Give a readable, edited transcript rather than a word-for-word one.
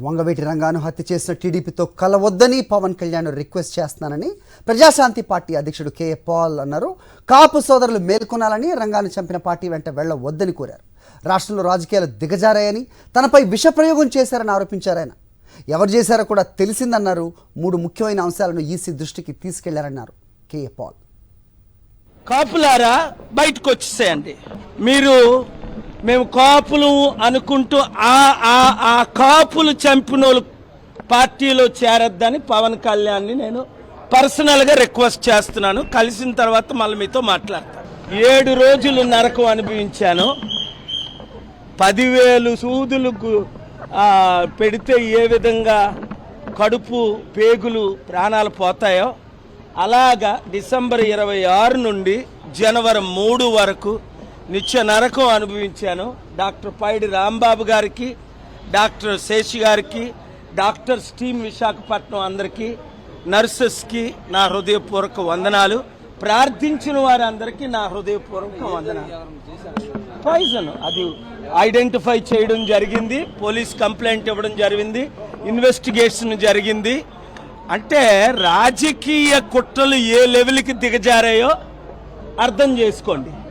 వంగవీటి రంగాను హత్య చేసిన టీడీపీతో కలవద్దని పవన్ కళ్యాణ్ రిక్వెస్ట్ చేస్తున్నానని ప్రజాశాంతి పార్టీ అధ్యక్షుడు కే పాల్ అన్నారు. కాపు సోదరులు మేల్కొనాలని, రంగాను చంపిన పార్టీ వెంట వెళ్లవద్దని కోరారు. రాష్ట్రంలో రాజకీయాలు దిగజారాయని, తనపై విషప్రయోగం చేశారని ఆరోపించారు. ఆయన ఎవరు చేశారో కూడా తెలిసిందన్నారు. 3 ముఖ్యమైన అంశాలను ఈసీ దృష్టికి తీసుకెళ్లారన్నారు కే పాల్. కాపులారా బయటకు వచ్చేసేయండి. మేము కాపులు అనుకుంటూ ఆ కాపులు చంపినోళ్ళు పార్టీలో చేరొద్దని పవన్ కళ్యాణ్ని నేను పర్సనల్గా రిక్వెస్ట్ చేస్తున్నాను. కలిసిన తర్వాత మళ్ళీ మీతో మాట్లాడతాను. 7 రోజులు నరకం అనుభవించాను. 10,000 సూదులు పెడితే ఏ విధంగా కడుపు పేగులు ప్రాణాలు పోతాయో అలాగా డిసెంబర్ 26 నుండి జనవరి 3 వరకు నిత్య నరకం అనుభవించాను. డాక్టర్ పైడి రాంబాబు గారికి, డాక్టర్ శేషి గారికి, డాక్టర్స్ టీమ్ విశాఖపట్నం అందరికీ, నర్సెస్కి నా హృదయపూర్వక వందనాలు. ప్రార్థించిన వారందరికీ నా హృదయపూర్వక వందనాలు. పాయిజన్ అది ఐడెంటిఫై చేయడం జరిగింది, పోలీస్ కంప్లైంట్ ఇవ్వడం జరిగింది, ఇన్వెస్టిగేషన్ జరిగింది. అంటే రాజకీయ కుట్రలు ఏ లెవెల్కి దిగజారాయో అర్థం చేసుకోండి.